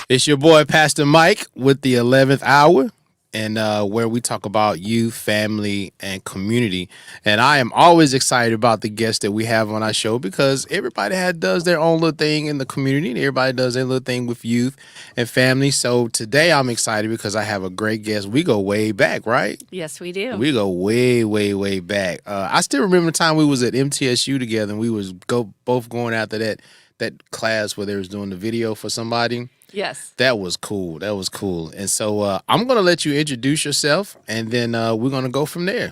It's your boy, Pastor Mike, with the 11th hour, and where we talk about youth, family, and community. And I am always excited about the guests that we have on our show because everybody does their own little thing in the community, and everybody does their little thing with youth and family. So today I'm excited because I have a great guest. We go way back, right? Yes, we do. We go way, way, way back. I still remember the time we was at MTSU together, and we was both going after that class where they was doing the video for somebody. Yes. That was cool. That was cool. And so I'm going to let you introduce yourself, and then we're going to go from there.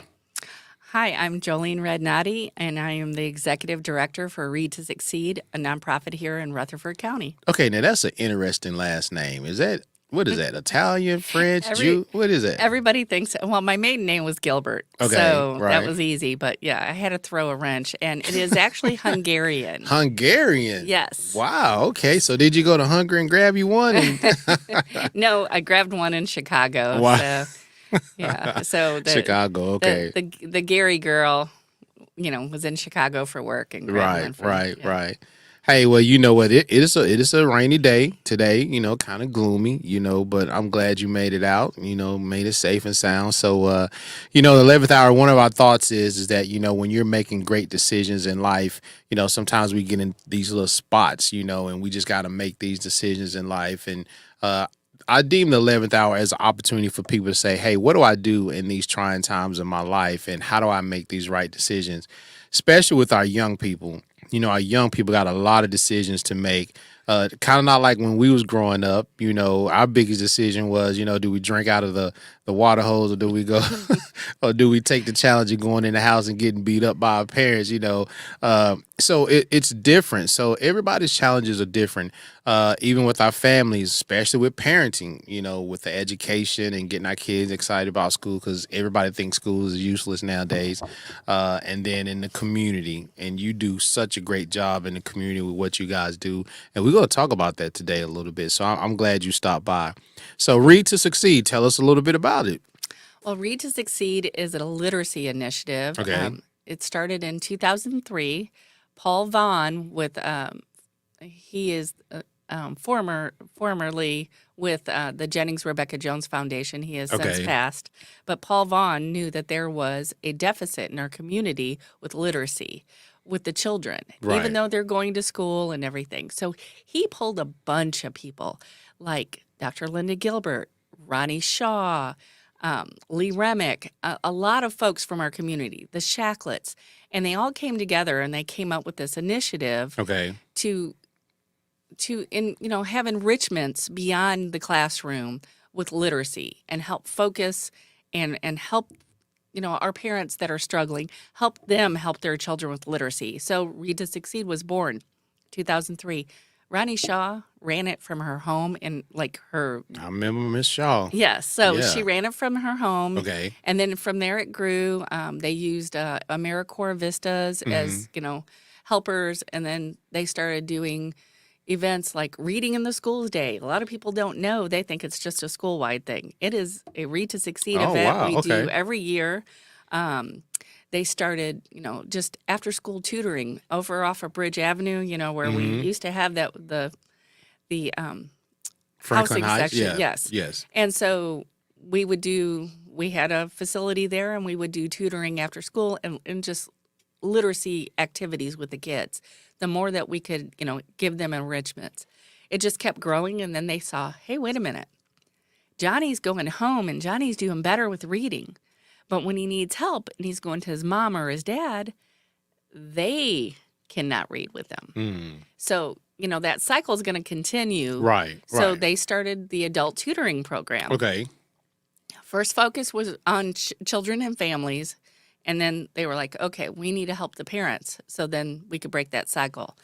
Hi, I'm Jolene Radnoti, and I am the Executive Director for Read to Succeed, a nonprofit here in Rutherford County. Okay, now that's an interesting last name. What is that? Italian, French, Jew? What is that? Everybody thinks, well, my maiden name was Gilbert, Okay, so right. that was easy. But yeah, I had to throw a wrench, and it is actually Hungarian. Hungarian? Yes. Wow, okay. So did you go to Hungary and grab you one? No, I grabbed one in Chicago. Wow. So, yeah. So Chicago, okay. The Gary girl, was in Chicago for work and grabbed one Right. Hey, well, you know what? It is a rainy day today, kind of gloomy, but I'm glad you made it out, made it safe and sound. So, the 11th hour, one of our thoughts is that, when you're making great decisions in life, sometimes we get in these little spots, and we just got to make these decisions in life. And I deem the 11th hour as an opportunity for people to say, hey, what do I do in these trying times in my life? And how do I make these right decisions, especially with our young people? Our young people got a lot of decisions to make. Kind of not like when we was growing up. Our biggest decision was, do we drink out of the water hose, or do we go, or do we take the challenge of going in the house and getting beat up by our parents? So it's different. So everybody's challenges are different. Even with our families, especially with parenting. With the education and getting our kids excited about school, because everybody thinks school is useless nowadays. And then in the community, and you do such a great job in the community with what you guys do. And we're going to talk about that today a little bit. So I'm glad you stopped by. So Read to Succeed, tell us a little bit about it. Well, Read to Succeed is a literacy initiative. Okay. It started in 2003. Paul Vaughn, he is formerly with the Jennings Rebecca Jones Foundation. He has since passed. But Paul Vaughn knew that there was a deficit in our community with literacy, with the children, even though they're going to school and everything. So he pulled a bunch of people like Dr. Linda Gilbert, Ronnie Shaw, Lee Remick, a lot of folks from our community, the Shacklets, and they all came together and they came up with this initiative to have enrichments beyond the classroom with literacy and help focus and help our parents that are struggling, help them help their children with literacy. So Read to Succeed was born 2003. Ronnie Shaw ran it from her home in her. I remember Miss Shaw. Yes, so she ran it from her home. Okay. And then from there it grew. They used AmeriCorps Vistas as, helpers. And then they started doing events like Reading in the Schools Day. A lot of people don't know. They think it's just a school-wide thing. It is a Read to Succeed event we do every year. They started, just after-school tutoring over off of Bridge Avenue, where we used to have the Franklin housing Heights? section. Yeah. Yes. And so we had a facility there, and we would do tutoring after school and just literacy activities with the kids. The more that we could, give them enrichments. It just kept growing, and then they saw, hey, wait a minute. Johnny's going home, and Johnny's doing better with reading. But when he needs help, and he's going to his mom or his dad, they cannot read with them. So, that cycle is going to continue. Right. So they started the adult tutoring program. Okay. First focus was on children and families. And then they were like, okay, we need to help the parents. So then we could break that cycle.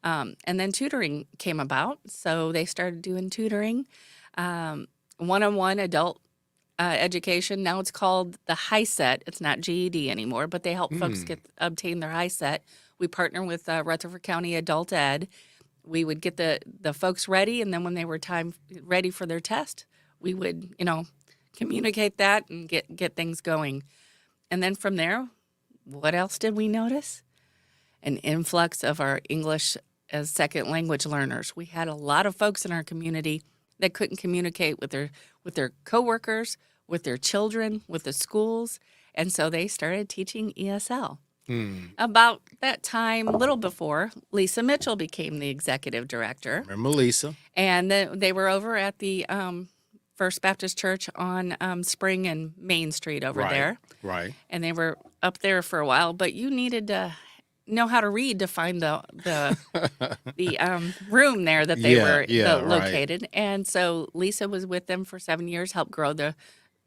And then tutoring came about. So they started doing tutoring, one-on-one adult education. Now it's called the High Set. It's not GED anymore, but they help folks obtain their High Set. We partner with Rutherford County Adult Ed. We would get the folks ready, and then when they were ready for their test, we would, communicate that and get things going. And then from there, what else did we notice? An influx of our English as second language learners. We had a lot of folks in our community that couldn't communicate with their coworkers, with their children, with the schools, and so they started teaching ESL. About that time, a little before, Lisa Mitchell became the executive director, Remember Lisa? and they were over at the First Baptist Church on Spring and Main Street over Right. there, Right. and they were up there for a while. But you needed to know how to read to find the room there that they Yeah, were yeah, right. located, and so Lisa was with them for 7 years, helped grow the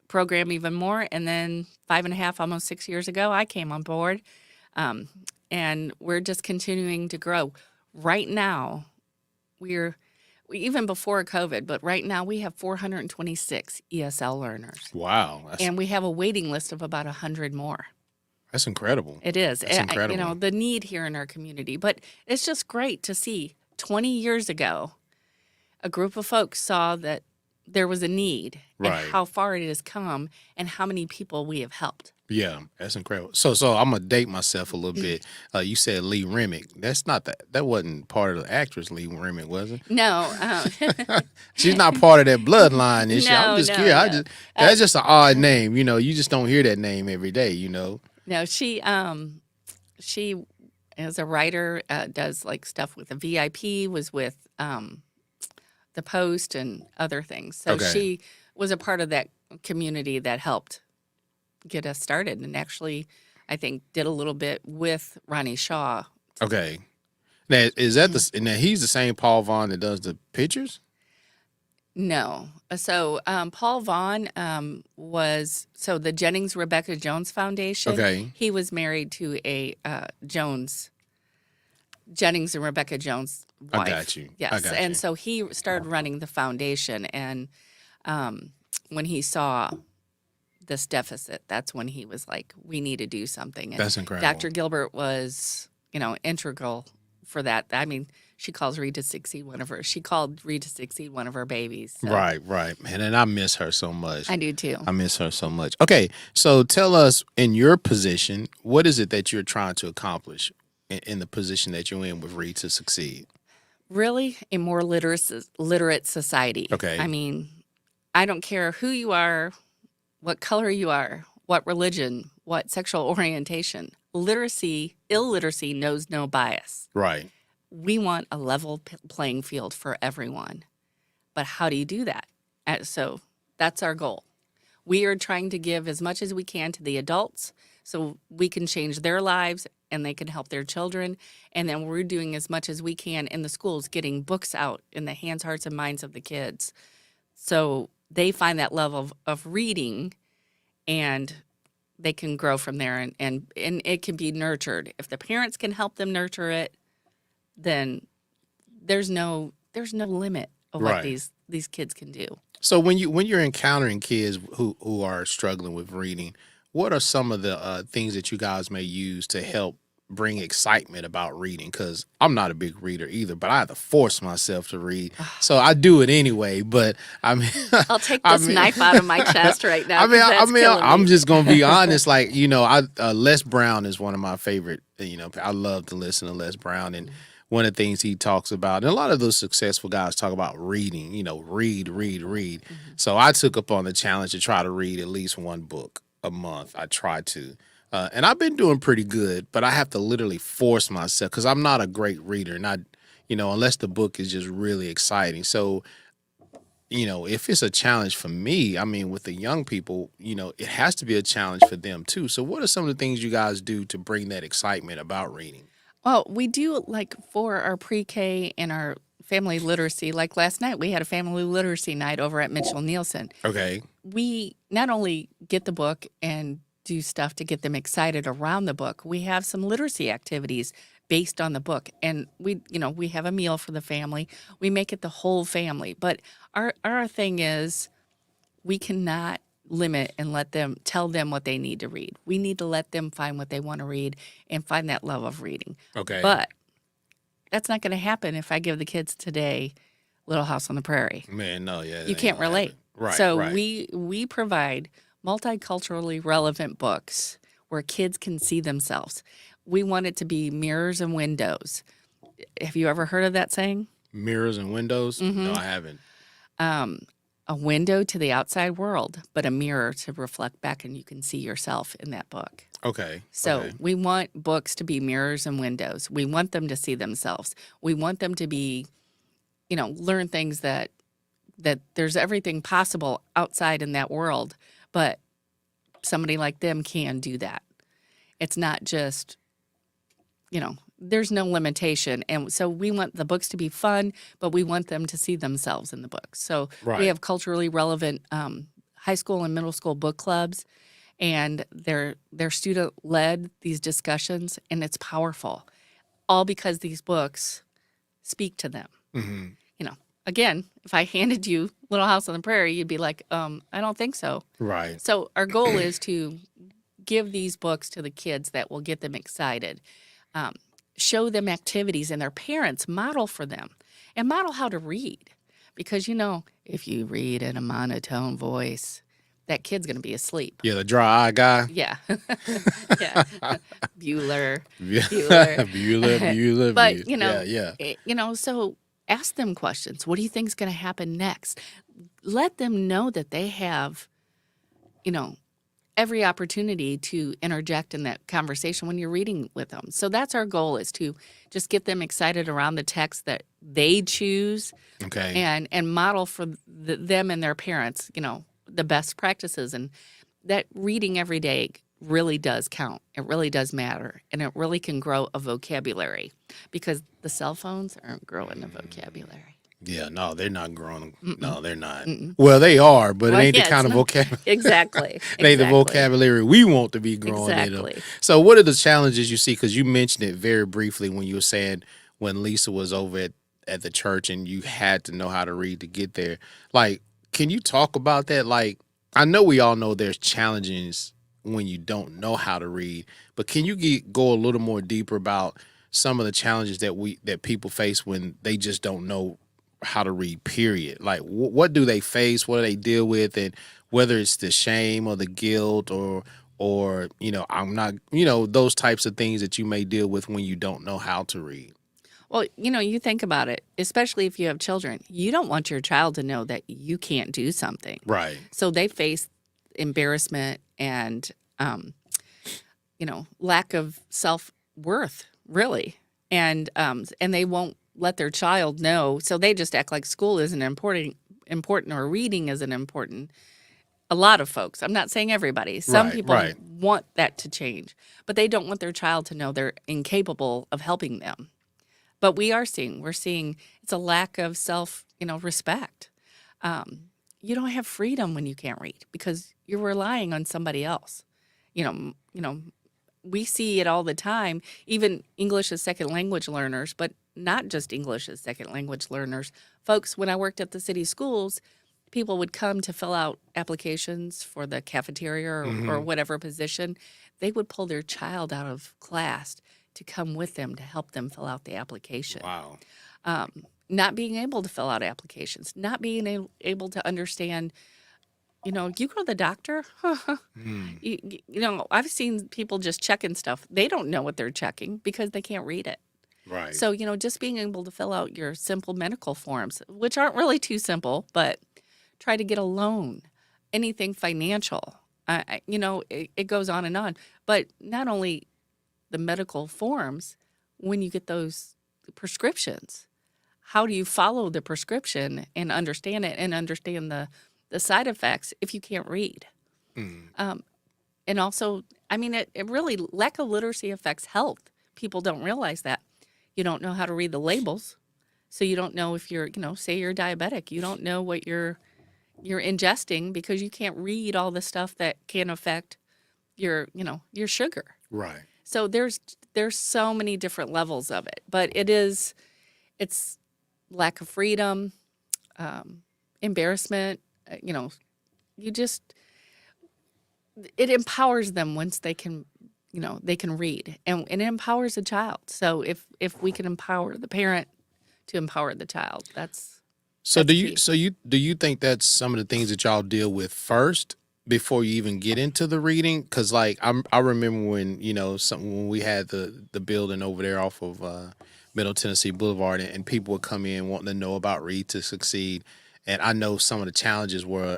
program even more, and then 5.5, almost 6 years ago, I came on board, and we're just continuing to grow. Right now, even before COVID, but right now we have 426 ESL learners, Wow. and we have a waiting list of about 100 more. That's incredible. It is. That's incredible. You know, the need here in our community. But it's just great to see 20 years ago, a group of folks saw that there was a need Right. and how far it has come and how many people we have helped. Yeah, that's incredible. So I'm gonna date myself a little bit. You said Lee Remick. That's not that wasn't part of the actress Lee Remick, was it? No. She's not part of that bloodline, is she? I'm No, just no, curious. no. That's just an odd name. You know, you just don't hear that name every day. You know. No, she is a writer, does like stuff with the VIP, was with the Post and other things. So Okay. she was a part of that community that helped get us started, and actually, I think did a little bit with Ronnie Shaw. Okay. Now is that now he's the same Paul Vaughn that does the pictures? No. So Paul Vaughn was the Jennings Rebecca Jones Foundation. Okay. He was married to a Jennings and Rebecca Jones wife. I got you. Yes. I got And you. so he started running the foundation. And when he saw this deficit, that's when he was like, we need to do something. And That's incredible. Dr. Gilbert was, integral for that. I mean, she called Read to Succeed one of her babies. So. Right, man. And I miss her so much. I do too. I miss her so much. Okay, so tell us, in your position, what is it that you're trying to accomplish in the position that you're in with Read to Succeed? Really, a more literate society. Okay. I mean, I don't care who you are, what color you are, what religion, what sexual orientation. Illiteracy knows no bias. Right. We want a level playing field for everyone. But how do you do that? So that's our goal. We are trying to give as much as we can to the adults so we can change their lives and they can help their children. And then we're doing as much as we can in the schools, getting books out in the hands, hearts, and minds of the kids. So they find that level of reading and they can grow from there and it can be nurtured. If the parents can help them nurture it, then there's no limit of what Right. these kids can do. So when you're encountering kids who are struggling with reading, what are some of the things that you guys may use to help bring excitement about reading? Because I'm not a big reader either, but I have to force myself to read. So I do it anyway. But I mean, I'll take this knife out of my chest right now. I'm just gonna be honest. Like, Les Brown is one of my favorite. I love to listen to Les Brown, and one of the things he talks about, and a lot of those successful guys talk about reading. Read. Mm-hmm. So I took up on the challenge to try to read at least one book a month. I try to. And I've been doing pretty good, but I have to literally force myself because I'm not a great reader, not, unless the book is just really exciting. So, if it's a challenge for me, I mean, with the young people, it has to be a challenge for them too. So what are some of the things you guys do to bring that excitement about reading? Well, we do like for our pre-K and our family literacy. Like last night, we had a family literacy night over at Mitchell Nielsen. Okay. We not only get the book and do stuff to get them excited around the book. We have some literacy activities based on the book, and we have a meal for the family. We make it the whole family, but our thing is we cannot limit and tell them what they need to read. We need to let them find what they want to read and find that love of reading. Okay. But that's not going to happen if I give the kids today Little House on the Prairie. Man, no, yeah. You can't relate. Right. So right. we provide multiculturally relevant books where kids can see themselves. We want it to be mirrors and windows. Have you ever heard of that saying? Mirrors and windows? Mm-hmm. No, I haven't. um, a window to the outside world, but a mirror to reflect back, and you can see yourself in that book. Okay. So we want books to be mirrors and windows. We want them to see themselves. We want them to be, learn things that there's everything possible outside in that world, but somebody like them can do that. It's not just, there's no limitation. And so we want the books to be fun, but we want them to see themselves in the books. So we Right. have culturally relevant high school and middle school book clubs, and they're student led, these discussions, and it's powerful, all because these books speak to them. Hmm. Again, if I handed you Little House on the Prairie, you'd be like, I don't think so. Right. So our goal is to give these books to the kids that will get them excited, show them activities, and their parents model for them and model how to read. Because, if you read in a monotone voice, that kid's going to be asleep. Yeah, the dry eye guy. Yeah. Yeah. Bueller. Yeah. Bueller. Bueller. But, Yeah. So ask them questions. What do you think is going to happen next? Let them know that they have, every opportunity to interject in that conversation when you're reading with them. So that's our goal, is to just get them excited around the text that they choose, Okay. and model for them and their parents, the best practices. And that reading every day really does count. It really does matter. And it really can grow a vocabulary, because the cell phones aren't growing a vocabulary. Yeah, no, they're not growing. Mm-mm. No, they're not. Mm-mm. Well, they are, but Well, it ain't yeah, the kind it's of not- vocabulary. Exactly. It ain't the vocabulary we want to be growing in them. Exactly. So, what are the challenges you see? Because you mentioned it very briefly when you were saying when Lisa was over at the church and you had to know how to read to get there. Like, can you talk about that? Like, I know we all know there's challenges when you don't know how to read, but can you go a little more deeper about some of the challenges that people face when they just don't know how to read, period? Like, what do they face? What do they deal with? And whether it's the shame or the guilt or I'm not, those types of things that you may deal with when you don't know how to read. Well, you think about it, especially if you have children. You don't want your child to know that you can't do something. Right. So they face embarrassment and, lack of self-worth, really. And they won't let their child know. So they just act like school isn't important, or reading isn't important. A lot of folks, I'm not saying everybody, some Right, people right. want that to change, but they don't want their child to know they're incapable of helping them. But we're seeing it's a lack of respect. You don't have freedom when you can't read, because you're relying on somebody else. We see it all the time, even English as second language learners, but not just English as second language learners. Folks, when I worked at the city schools, people would come to fill out applications for the cafeteria or whatever position. They would pull their child out of class to come with them to help them fill out the application. Wow. Not being able to fill out applications, not being able to understand, you go to the doctor. I've seen people just checking stuff. They don't know what they're checking because they can't read it. Right. So, just being able to fill out your simple medical forms, which aren't really too simple, but try to get a loan, anything financial. It goes on and on. But not only the medical forms, when you get those prescriptions, how do you follow the prescription and understand it and understand the side effects if you can't read? And also, it really, lack of literacy affects health. People don't realize that. You don't know how to read the labels. So you don't know if you're, say you're diabetic. You don't know what you're ingesting because you can't read all the stuff that can affect your sugar. Right. So there's so many different levels of it, but it's lack of freedom, embarrassment. It empowers them once they can, they can read, and it empowers the child. So if we can empower the parent to empower the child, that's key. Do you think that's some of the things that y'all deal with first before you even get into the reading? Because I remember when when we had the building over there off of Middle Tennessee Boulevard, and people would come in wanting to know about Read to Succeed, and I know some of the challenges were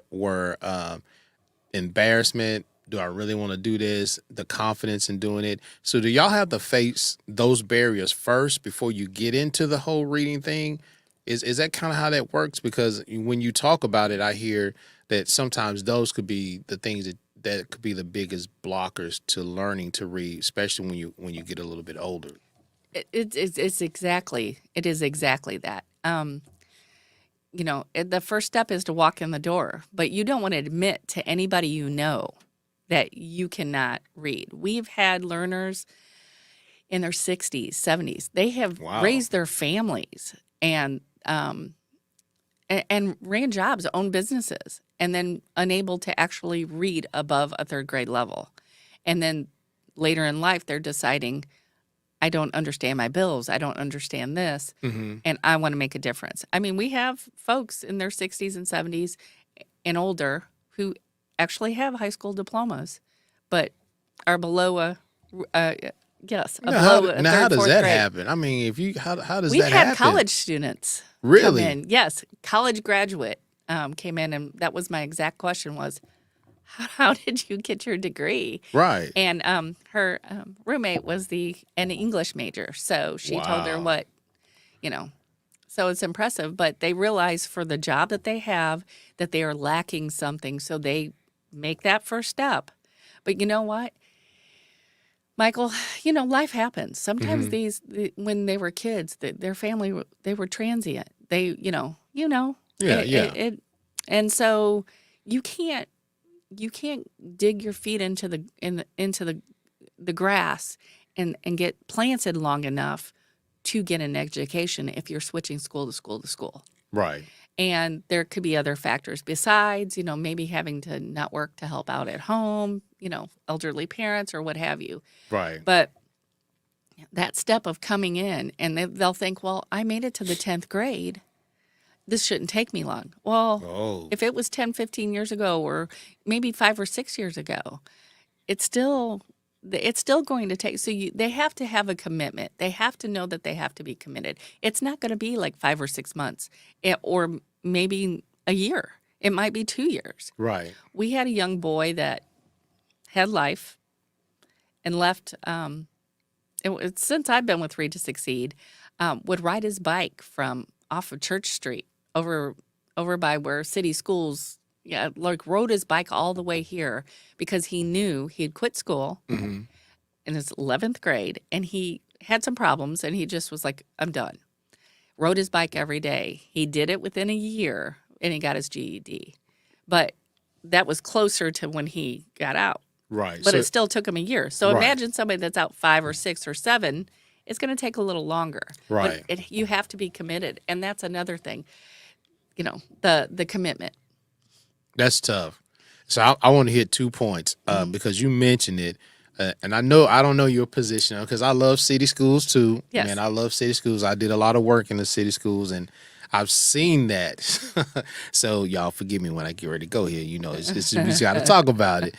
embarrassment. Do I really want to do this? The confidence in doing it. So do y'all have to face those barriers first before you get into the whole reading thing? Is that kind of how that works? Because when you talk about it, I hear that sometimes those could be the things that could be the biggest blockers to learning to read, especially when you get a little bit older. It is exactly that. The first step is to walk in the door, but you don't want to admit to anybody you know that you cannot read. We've had learners in their 60s, 70s. They have Wow. raised their families and ran jobs, owned businesses, and then unable to actually read above a third grade level. And then later in life, they're deciding, I don't understand my bills. I don't understand this. Hmm. And I want to make a difference. I mean, we have folks in their 60s and 70s and older who actually have high school diplomas, but are below uh, below a Now how third, does fourth that grade. happen? I mean, if you how does We've that had happen? college students come Really? in. Yes, college graduate came in, and that was my exact question was, how did you get your degree? Right. And her roommate was an English major, so she told her Wow. what, you know. So it's impressive, but they realize for the job that they have that they are lacking something, so they make that first step. But you know what, Michael, life happens. Sometimes Hmm. when they were kids, their family they were transient. They, Yeah. it, Yeah. it and so you can't you can't dig your feet into the grass and get planted long enough to get an education if you're switching school to school to school. Right. And there could be other factors besides, maybe having to not work to help out at home, elderly parents or what have you. Right. But that step of coming in and they'll think, well, I made it to the 10th grade. This shouldn't take me long. Well, Oh. if it was 10, 15 years ago or maybe 5 or 6 years ago, it's still going to take they have to have a commitment. They have to know that they have to be committed. It's not going to be like 5 or 6 months or maybe a year. It might be 2 years. Right. We had a young boy that had life and left since I've been with Read to Succeed, would ride his bike from off of Church Street over by where city schools, yeah, like rode his bike all the way here because he knew he had quit school Hmm. in his 11th grade and he had some problems and he just was like, I'm done. Rode his bike every day. He did it within a year and he got his GED. But that was closer to when he got out. Right. But So it still took him a year. So right. imagine somebody that's out 5 or 6 or 7. It's going to take a little longer. But Right. you have to be committed, and that's another thing. The commitment. That's tough. So I want to hit 2 points Hmm. because you mentioned it, and I don't know your position because I love city schools too. Man, Yes. I love city schools. I did a lot of work in the city schools, and I've seen that. So y'all forgive me when I get ready to go here. We just got to talk about it.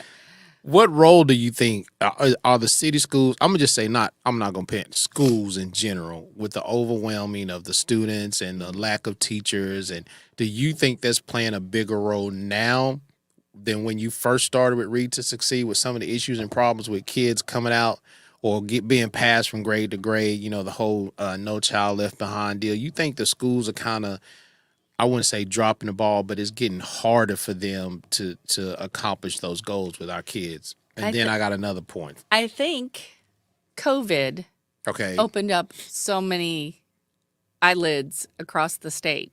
What role do you think are the city schools? I'm gonna just say not. I'm not gonna pick schools in general with the overwhelming of the students and the lack of teachers. And do you think that's playing a bigger role now than when you first started with Read to Succeed with some of the issues and problems with kids coming out or being passed from grade to grade? The whole No Child Left Behind deal. You think the schools are kind of, I wouldn't say dropping the ball, but it's getting harder for them to accomplish those goals with our kids. And I then th- I got another point. I think COVID Okay. opened up so many eyelids across the state.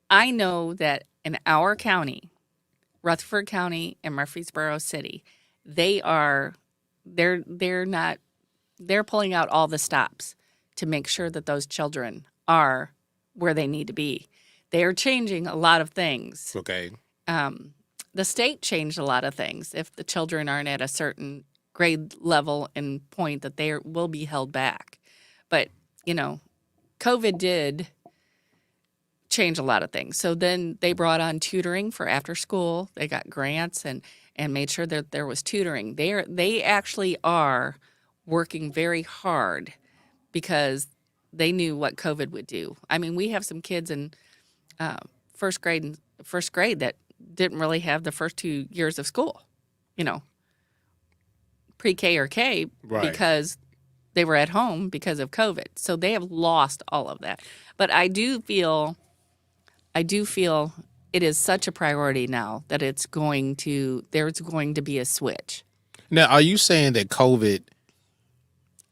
I know that in our county, Rutherford County and Murfreesboro City, they are they're not they're pulling out all the stops to make sure that those children are where they need to be. They are changing a lot of things. Okay. Um, the state changed a lot of things. If the children aren't at a certain grade level and point, that they will be held back. But you know, COVID did change a lot of things. So then they brought on tutoring for after school. They got grants and made sure that there was tutoring. They actually are working very hard because they knew what COVID would do. I mean, we have some kids in first grade that didn't really have the first 2 years of school, you know, pre-K or K, Right. because they were at home because of COVID. So they have lost all of that. But I do feel it is such a priority now that there's going to be a switch. Now, are you saying that COVID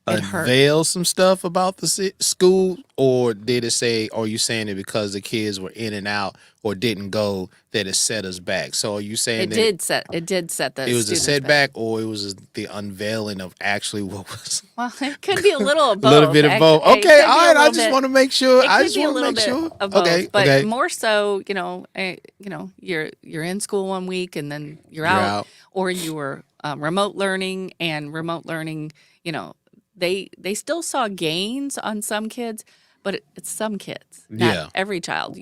It hurt. unveil some stuff about the school, or did it say? Or are you saying it because the kids were in and out or didn't go that it set us back? So are you saying that It did set the it was a students back. setback, or it was the unveiling of actually what was Well, it could be a little of a both. little bit of both? It Okay, could be a all right. I little just bit- want to make sure. It I could just be a want to little make bit sure. of both, Okay, but okay. more so, you're in school one week and then you're out, or you were remote learning, and remote learning, they still saw gains on some kids, but it's some kids, not Yeah. every child.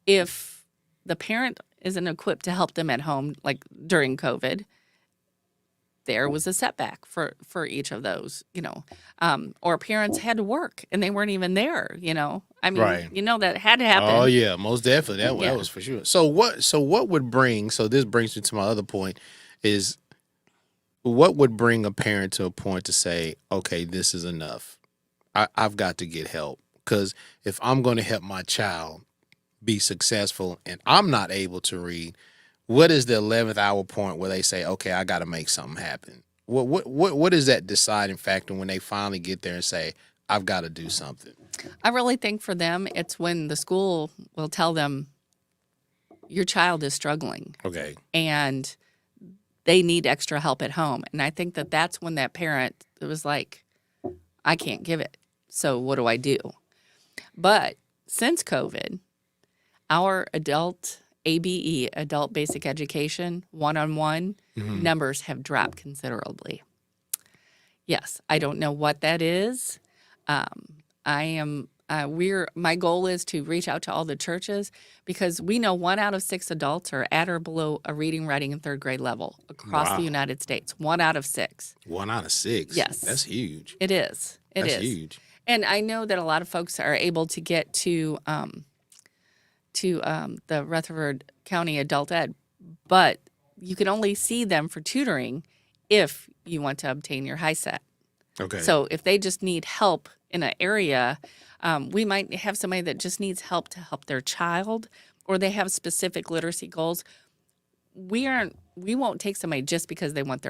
If the parent isn't equipped to help them at home, like during COVID, there was a setback for each of those, or parents had to work and they weren't even there, I mean, Right. that had to happen. Oh yeah, most definitely. Yeah. That was for sure. So what would bring? So this brings me to my other point: is what would bring a parent to a point to say, okay, this is enough. I've got to get help, because if I'm going to help my child be successful and I'm not able to read, what is the 11th hour point where they say, okay, I got to make something happen? What is that deciding factor when they finally get there and say, I've got to do something? I really think for them, it's when the school will tell them your child is struggling Okay. and they need extra help at home. And I think that's when that parent was like, I can't give it. So what do I do? But since COVID, our adult ABE, adult basic education, one-on-one numbers have dropped considerably. Yes, I don't know what that is. My goal is to reach out to all the churches, because we know 1 out of 6 adults are at or below a reading, writing, and third grade level across Wow. the United States. 1 out of 6. 1 out of 6. Yes. That's huge. It is. That's huge. And I know that a lot of folks are able to get to the Rutherford County Adult Ed, but you can only see them for tutoring if you want to obtain your high set. Okay. So if they just need help in an area, we might have somebody that just needs help to help their child, or they have specific literacy goals. We won't take somebody just because they want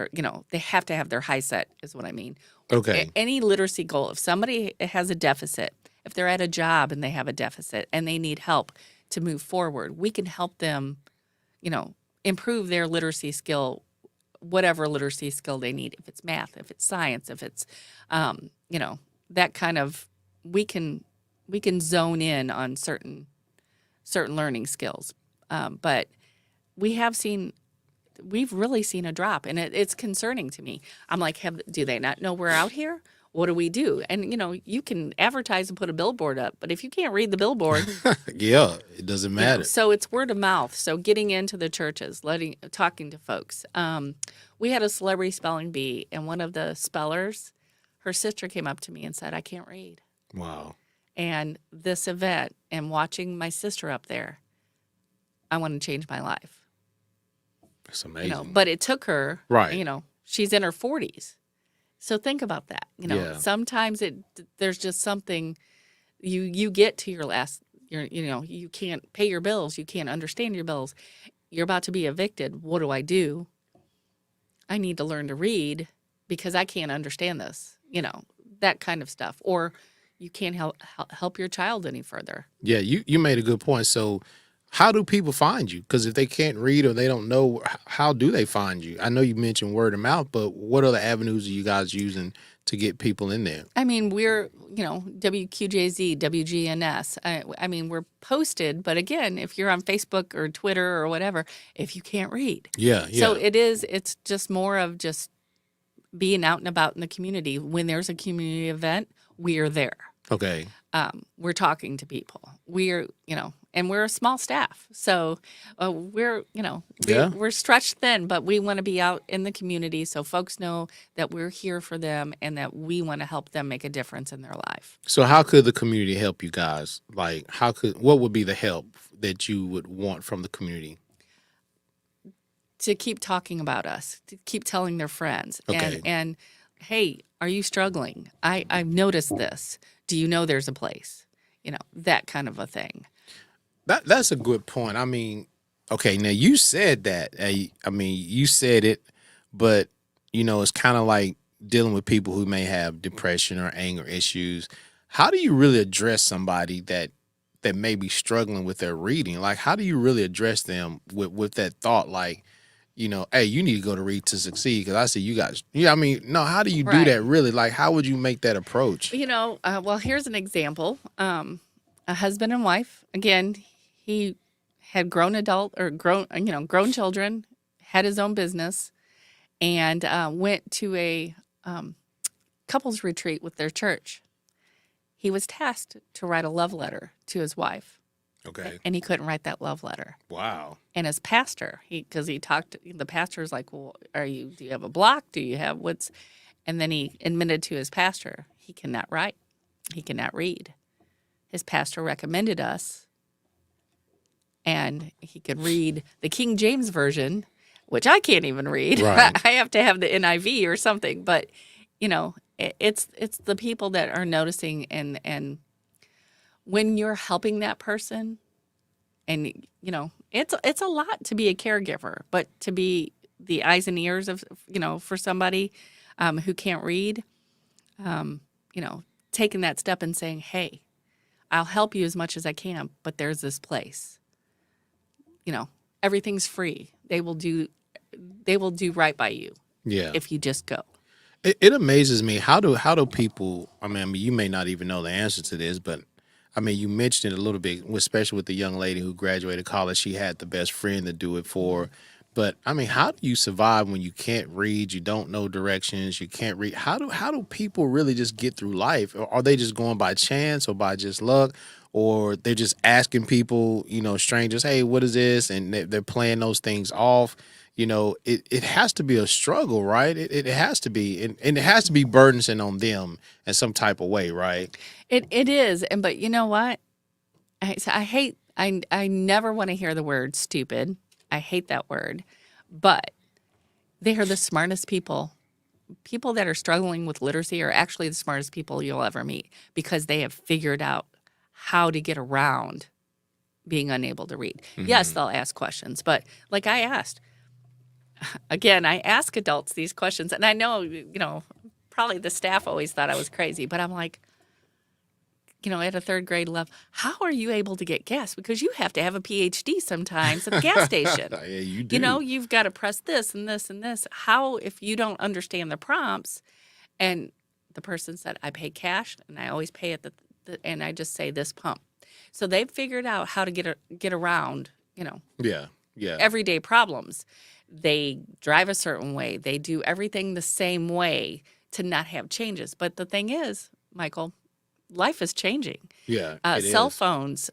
they have to have their high set, is what I mean. Okay. Any literacy goal, if somebody has a deficit, if they're at a job and they have a deficit and they need help to move forward, we can help them, improve their literacy skill, whatever literacy skill they need. If it's math, if it's science, if it's, that kind of, we can zone in on certain learning skills. But we've really seen a drop, and it's concerning to me. I'm like, do they not know we're out here? What do we do? And, you can advertise and put a billboard up, but if you can't read the billboard, Yeah, it doesn't matter. so it's word of mouth. So getting into the churches, talking to folks. We had a celebrity spelling bee, and one of the spellers, her sister came up to me and said, I can't read. Wow. And this event and watching my sister up there, I want to change my life. That's amazing. But it took her, Right. She's in her 40s. So think about that. Yeah. Sometimes there's just something you get to your last, you can't pay your bills. You can't understand your bills. You're about to be evicted. What do? I need to learn to read because I can't understand this, that kind of stuff. Or you can't help your child any further. Yeah, you made a good point. So how do people find you? Because if they can't read or they don't know, how do they find you? I know you mentioned word of mouth, but what other avenues are you guys using to get people in there? I mean, we're, WQJZ, WGNS. I mean, we're posted, but again, if you're on Facebook or Twitter or whatever, if you can't read. Yeah. So it's just more of just being out and about in the community. When there's a community event, we are there. Okay. We're talking to people. We're, and we're a small staff. So we're stretched thin, but we want to be out in the community so folks know that we're here for them and that we want to help them make a difference in their life. So how could the community help you guys? Like, what would be the help that you would want from the community? To keep talking about us, to keep telling their friends, Okay. and hey, are you struggling? I've noticed this. Do you know there's a place? That kind of a thing. That's a good point. I mean, okay, now you said that. I mean, you said it, but it's kind of like dealing with people who may have depression or anger issues. How do you really address somebody that may be struggling with their reading? Like, how do you really address them with that thought? Like, hey, you need to go to Read to Succeed because I see you guys. Yeah, I mean, no. How do you do Right. that really? Like, how would you make that approach? Well, here's an example. A husband and wife. Again, he had grown children, had his own business, and went to a couples retreat with their church. He was tasked to write a love letter to his wife, Okay. and he couldn't write that love letter. Wow. And his pastor, the pastor was like, "Well, do you have a block? Do you have what's?" And then he admitted to his pastor, he cannot write, he cannot read. His pastor recommended us, and he could read the King James Version, which I can't even read. Right. I have to have the NIV or something. But it's the people that are noticing, and when you're helping that person, and it's a lot to be a caregiver, but to be the eyes and ears of for somebody who can't read, taking that step and saying, hey, I'll help you as much as I can, but there's this place. Everything's free. They will do right by you. Yeah. If you just go. It amazes me how do people? I mean, you may not even know the answer to this, but I mean, you mentioned it a little bit, especially with the young lady who graduated college. She had the best friend to do it for her. But I mean, how do you survive when you can't read? You don't know directions. You can't read. How do people really just get through life? Or are they just going by chance or by just luck? Or they're just asking people, strangers, hey, what is this? And they're playing those things off. It has to be a struggle, right? It has to be. And it has to be burdensome on them in some type of way, right? It is. But you know what? I never want to hear the word stupid. I hate that word. But they are the smartest people. People that are struggling with literacy are actually the smartest people you'll ever meet because they have figured out how to get around being unable to read. Mm-hmm. Yes, they'll ask questions, but like I asked, again, I ask adults these questions, and I know, probably the staff always thought I was crazy, but I'm like, at a third grade level, how are you able to get gas? Because you have to have a PhD sometimes at the gas station. Yeah, you do. You've got to press this and this and this. How, if you don't understand the prompts? And the person said, I pay cash, and I always pay at and I just say this pump. So they've figured out how to get around, Yeah. everyday problems. They drive a certain way. They do everything the same way to not have changes. But the thing is, Michael, life is changing. Yeah, cell phones,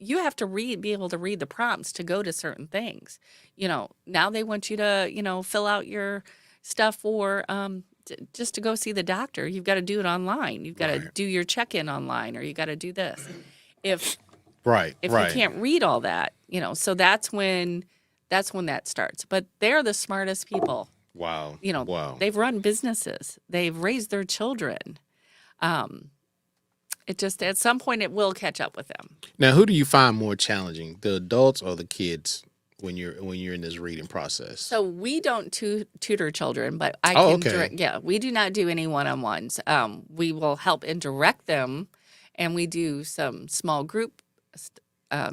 you have to be able to read the prompts to go to certain things. Now they want you to, fill out your stuff for just to go see the doctor. You've got to do it online. You've got to do your check-in online, or you got to do this. If you can't read all that, so that's when that starts. But they're the smartest people. Wow. Wow. They've run businesses. They've raised their children. It just, at some point, it will catch up with them. Now, who do you find more challenging, the adults or the kids, when you're in this reading process? So we don't tutor children, but I can can direct. Yeah, we do not do any one-on-ones. We will help and direct them, and we do some small group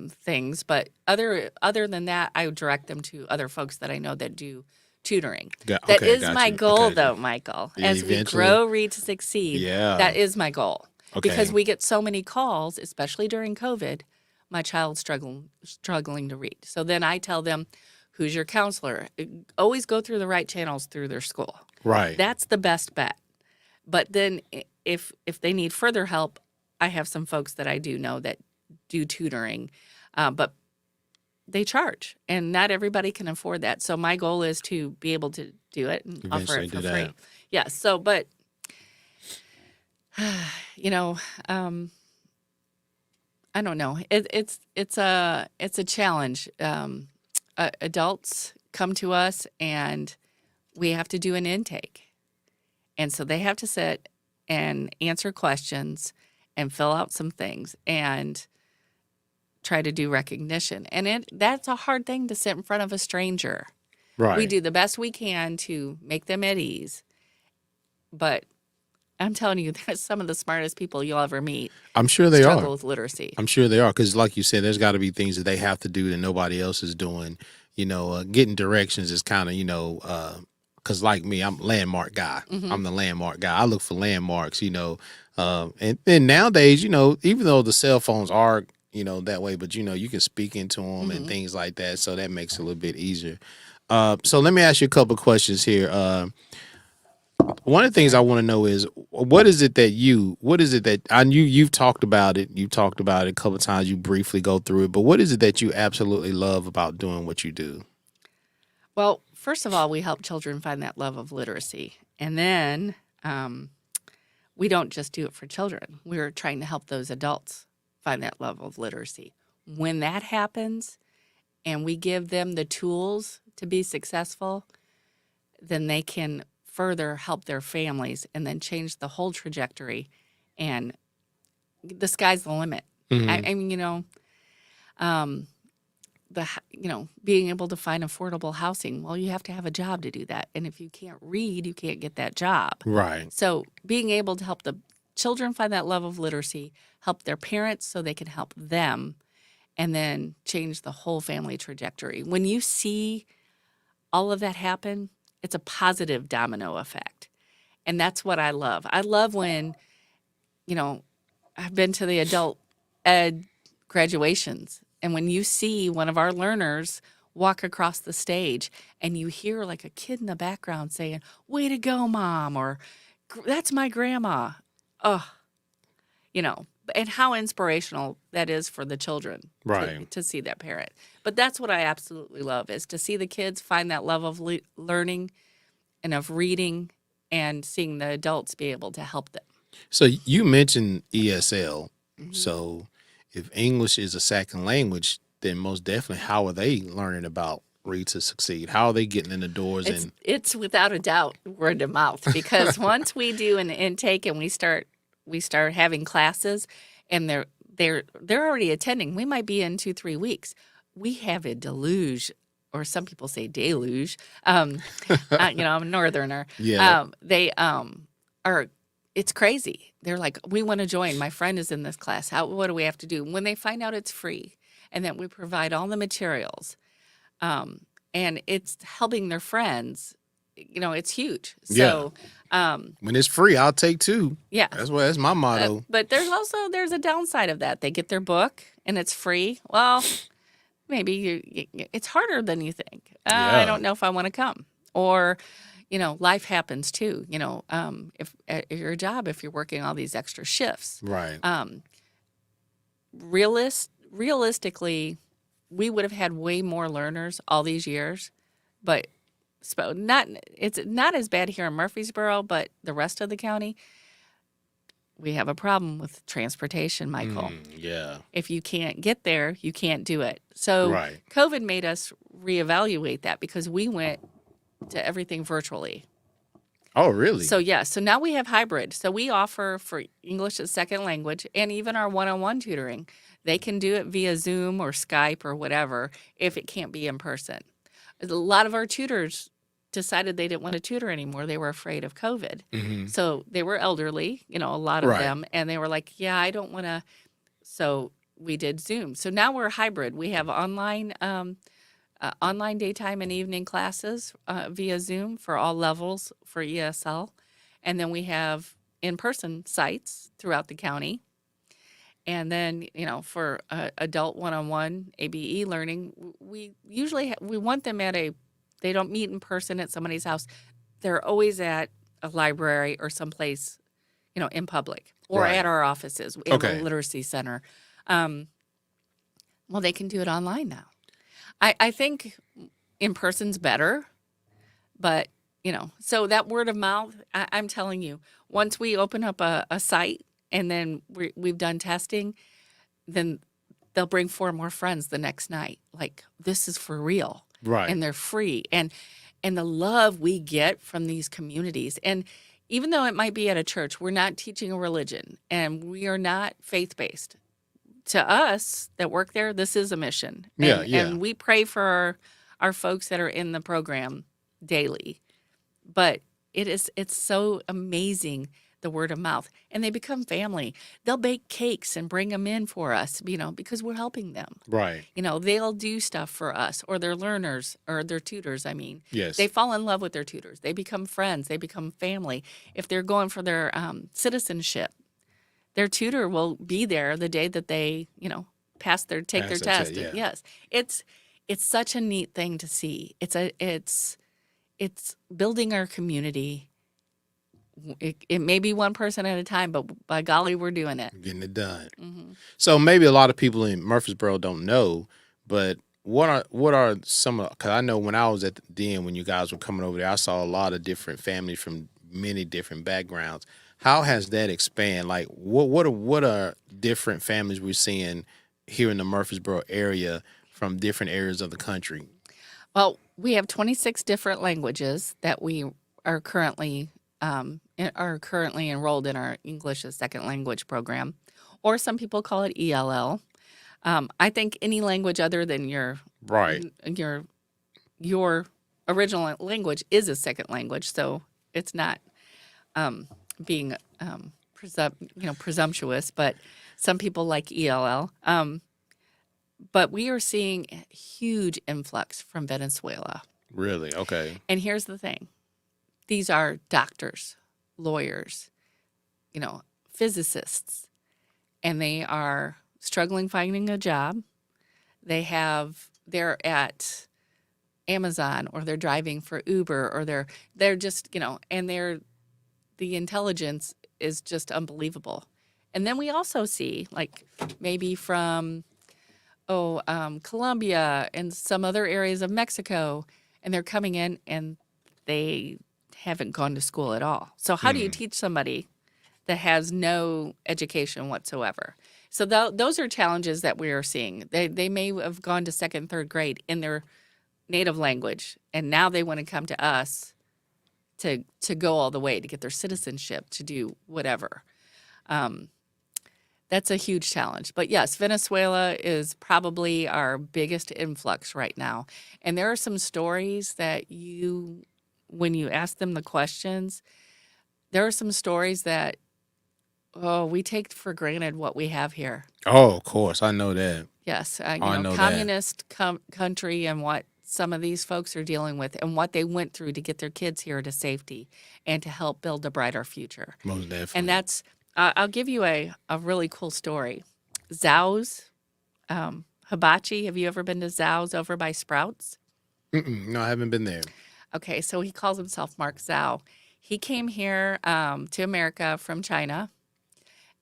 things. But other than that, I direct them to other folks that I know that do tutoring. That is my goal, though, Michael. As we grow, Read to Succeed. Yeah, that is my goal. Okay. Because we get so many calls, especially during COVID, my child's struggling to read. So then I tell them, who's your counselor? Always go through the right channels through their school. Right. That's the best bet. But then if they need further help, I have some folks that I do know that do tutoring, but they charge, and not everybody can afford that. So my goal is to be able to do it and offer it for free. Yeah. So, but I don't know. It's a challenge. Adults come to us and we have to do an intake, and so they have to sit and answer questions and fill out some things and try to do recognition. And that's a hard thing to sit in front of a stranger. We Right. do the best we can to make them at ease, but I'm telling you, they're some of the smartest people you'll ever meet I'm sure they are. struggle with literacy. I'm sure they are because, like you said, there's got to be things that they have to do that nobody else is doing. Getting directions is kind of because like me, I'm a landmark guy. Hmm. I'm the landmark guy. I look for landmarks. And nowadays, even though the cell phones are that way, but you can speak into them and Hmm. things like that, so that makes it a little bit easier. So let me ask you a couple of questions here. One of the things I Sure. want to know is what is it that I knew you've talked about it. You've talked about it a couple of times. You briefly go through it, but what is it that you absolutely love about doing what you do? Well, first of all, we help children find that love of literacy. And then we don't just do it for children, we're trying to help those adults find that love of literacy. When that happens and we give them the tools to be successful, then they can further help their families and then change the whole trajectory. And the sky's the limit. Hmm. I mean, um, being able to find affordable housing, well, you have to have a job to do that, and if you can't read, you can't get that job. Right. So being able to help the children find that love of literacy, help their parents so they can help them, and then change the whole family trajectory. When you see all of that happen, it's a positive domino effect, and that's what I love. I love when, you know I've been to the adult ed graduations, and when you see one of our learners walk across the stage and you hear like a kid in the background saying, "Way to go, mom," or "That's my grandma." Oh, you know, and how inspirational that is for the children Right. to see that parent. But that's what I absolutely love, is to see the kids find that love of learning and of reading, and seeing the adults be able to help them. So you mentioned ESL. Mhm. So if English is a second language, then most definitely, how are they learning about read to succeed? How are they getting in the doors? And It's without a doubt word of mouth, because once we do an intake and we start having classes, and they're already attending. We might be in 2-3 weeks. We have a deluge, or some people say deluge. I'm a northerner. yeah, They are. It's crazy. They're like, we want to join. My friend is in this class. What do we have to do? When they find out it's free, and that we provide all the materials, and it's helping their friends, it's huge. yeah. So, When it's free, I'll take two. yeah. That's my motto. But there's a downside of that. They get their book and it's free. Well, maybe it's harder than you think. I Yeah. don't know if I want to come. Or, life happens too. If at your job, if you're working all these extra shifts, Right. um, realistically, we would have had way more learners all these years, but not it's not as bad here in Murfreesboro, but the rest of the county, we have a problem with transportation, Michael. Yeah. If you can't get there, you can't do it. So Right. COVID made us reevaluate that, because we went to everything virtually. Oh, really? So yeah, so now we have hybrid. So we offer for English as second language, and even our one-on-one tutoring. They can do it via Zoom or Skype or whatever if it can't be in person. A lot of our tutors decided they didn't want to tutor anymore. They were afraid of COVID. Hmm. So they were elderly, a lot of Right. them, and they were like, "Yeah, I don't want to." So we did Zoom. So now we're hybrid. We have online daytime and evening classes via Zoom for all levels for ESL. And then we have in person sites throughout the county. And then, for adult one on one ABE learning, we usually we want them they don't meet in person at somebody's house. They're always at a library or someplace, in public, or Right. at our offices. We have a Okay. literacy center. Um, well, they can do it online now. I think in person's better, but so that word of mouth, I'm telling you, once we open up a site and then we've done testing, then they'll bring 4 more friends the next night. Like, this is for real. Right. And they're free. And the love we get from these communities. And even though it might be at a church, we're not teaching a religion and we are not faith-based. To us that work there, this is a mission. Yeah, And yeah. we pray for our folks that are in the program daily. But it's so amazing, the word of mouth. And they become family. They'll bake cakes and bring them in for us, because we're helping them. Right. They'll do stuff for us, or their learners, or their tutors. I mean, Yes. they fall in love with their tutors. They become friends. They become family. If they're going for their citizenship, their tutor will be there the day that they, take their Pass that test. yeah. Yes, it's such a neat thing to see. It's building our community. It may be one person at a time, but by golly, we're doing it. Getting it done. Mm-hmm. So maybe a lot of people in Murfreesboro don't know, but what are some of? Because I know when I was at the den, when you guys were coming over there, I saw a lot of different families from many different backgrounds. How has that expanded? Like, what are different families we're seeing here in the Murfreesboro area from different areas of the country? Well, we have 26 different languages that we are currently enrolled in our English as Second Language program, or some people call it ELL. I think any language other than your Right. your original language is a second language, so it's not being presumptuous. But some people like ELL. But we are seeing a huge influx from Venezuela. Really? Okay. And here's the thing. These are doctors, lawyers, physicists, and they are struggling finding a job. They're at Amazon, or they're driving for Uber, or they're just, and the intelligence is just unbelievable. And then we also see, like, maybe from Colombia and some other areas of Mexico, and they're coming in and they haven't gone to school at all. So how do you teach somebody that has no education whatsoever? So those are challenges that we are seeing. They may have gone to second, third grade in their native language, and now they want to come to us to go all the way to get their citizenship, to do whatever. That's a huge challenge. But yes, Venezuela is probably our biggest influx right now. And there are some stories that when you ask them the questions, there are some stories that, we take for granted what we have here. Oh, of course. I know that. Yes, I know that. communist country, and what some of these folks are dealing with, and what they went through to get their kids here to safety and to help build a brighter future. Most definitely. And that's, I'll give you a really cool story. Zhao's hibachi. Have you ever been to Zhao's over by Sprouts? No, I haven't been there. Okay, so he calls himself Mark Zhao. He came here to America from China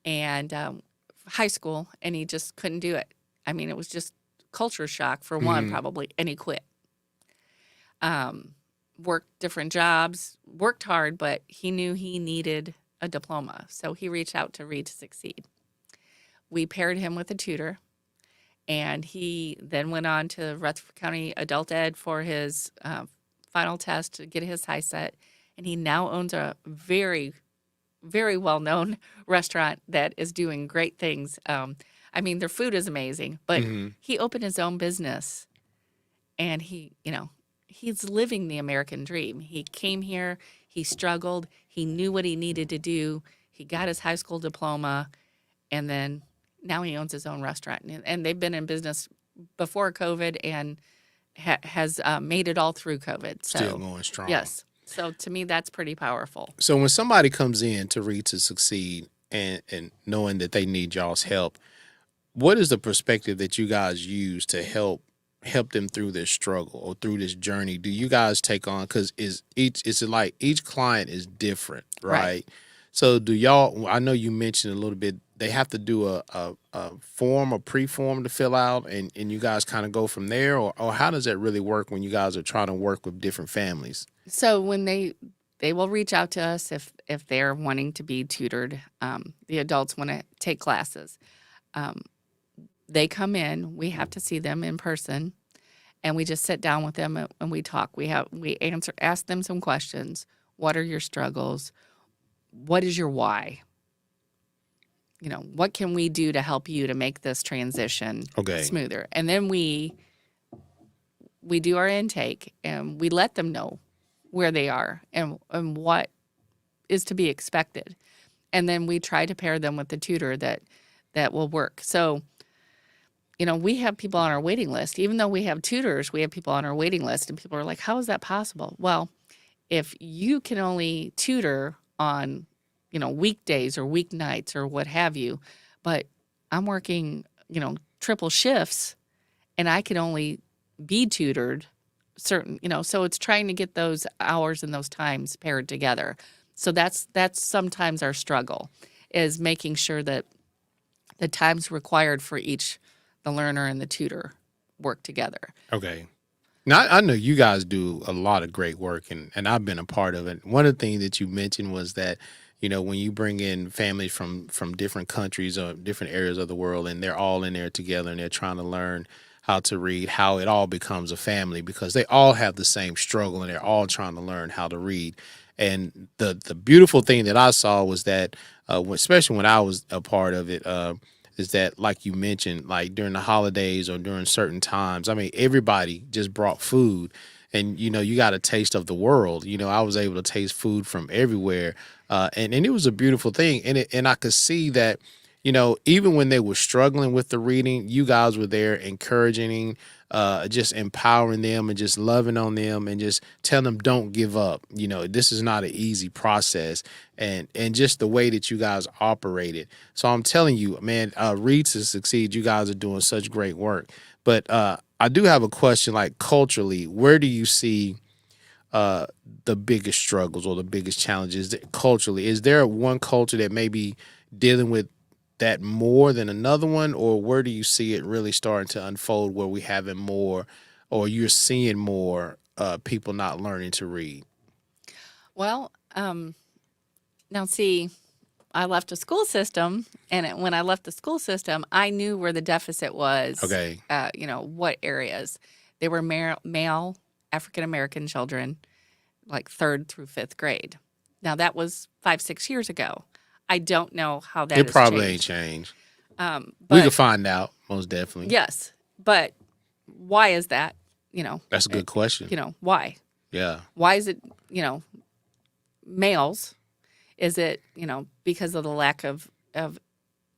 and high school, and he just couldn't do it. I mean, it was just culture shock for one, probably, and he quit. Worked different jobs, worked hard, but he knew he needed a diploma. So he reached out to Read to Succeed. We paired him with a tutor, and he then went on to Rutherford County Adult Ed for his final test to get his HiSET, and he now owns a very, very well-known restaurant that is doing great things. I mean, their food is amazing, but he opened his own business, and he's living the American dream. He came here, he struggled, he knew what he needed to do, he got his high school diploma, and then now he owns his own restaurant. And they've been in business before COVID and has made it all through COVID. So, Still going strong. yes. So to me, that's pretty powerful. So when somebody comes in to Read to Succeed and knowing that they need y'all's help, what is the perspective that you guys use to help them through this struggle or through this journey? Do you guys take on, because it's like each client is different, right? So do y'all, I know you mentioned a little bit, they have to do a form, a pre-form to fill out, and you guys kind of go from there, or how does that really work when you guys are trying to work with different families? So when they will reach out to us if they're wanting to be tutored, the adults want to take classes. They come in, we have to see them in person, and we just sit down with them and we talk. Ask them some questions. What are your struggles? What is your why? What can we do to help you to make this transition Okay. smoother? And then we do our intake and we let them know where they are and what is to be expected. And then we try to pair them with the tutor that will work. So, we have people on our waiting list. Even though we have tutors, we have people on our waiting list, and people are like, how is that possible? Well, if you can only tutor on, weekdays or weeknights or what have you, but I'm working, triple shifts and I can only be tutored certain, so it's trying to get those hours and those times paired together. So that's sometimes our struggle, is making sure that the times required for each, the learner and the tutor, work together. Okay. Now, I know you guys do a lot of great work, and I've been a part of it. One of the things that you mentioned was that, when you bring in families from different countries or different areas of the world, and they're all in there together and they're trying to learn how to read, how it all becomes a family because they all have the same struggle and they're all trying to learn how to read. And the beautiful thing that I saw was that, especially when I was a part of it, is that, like you mentioned, like during the holidays or during certain times, I mean, everybody just brought food. And, you got a taste of the world. I was able to taste food from everywhere. And it was a beautiful thing. And I could see that, even when they were struggling with the reading, you guys were there encouraging, just empowering them and just loving on them and just telling them don't give up. This is not an easy process, and just the way that you guys operated. So I'm telling you, man, Read to Succeed, you guys are doing such great work. But I do have a question, like culturally, where do you see the biggest struggles or the biggest challenges culturally? Is there one culture that may be dealing with that more than another one, or where do you see it really starting to unfold where we having more, or you're seeing more people not learning to read? Well, now see, I left a school system, and when I left the school system, I knew where the deficit was. Okay. What areas. They were male African American children, like 3rd through 5th grade. Now that was 5-6 years ago. I don't know how that It has probably ain't changed. changed. We But could find out, most definitely. yes, but why is that? That's a good question. Why? Yeah. Why is it, males? Is it, because of the lack of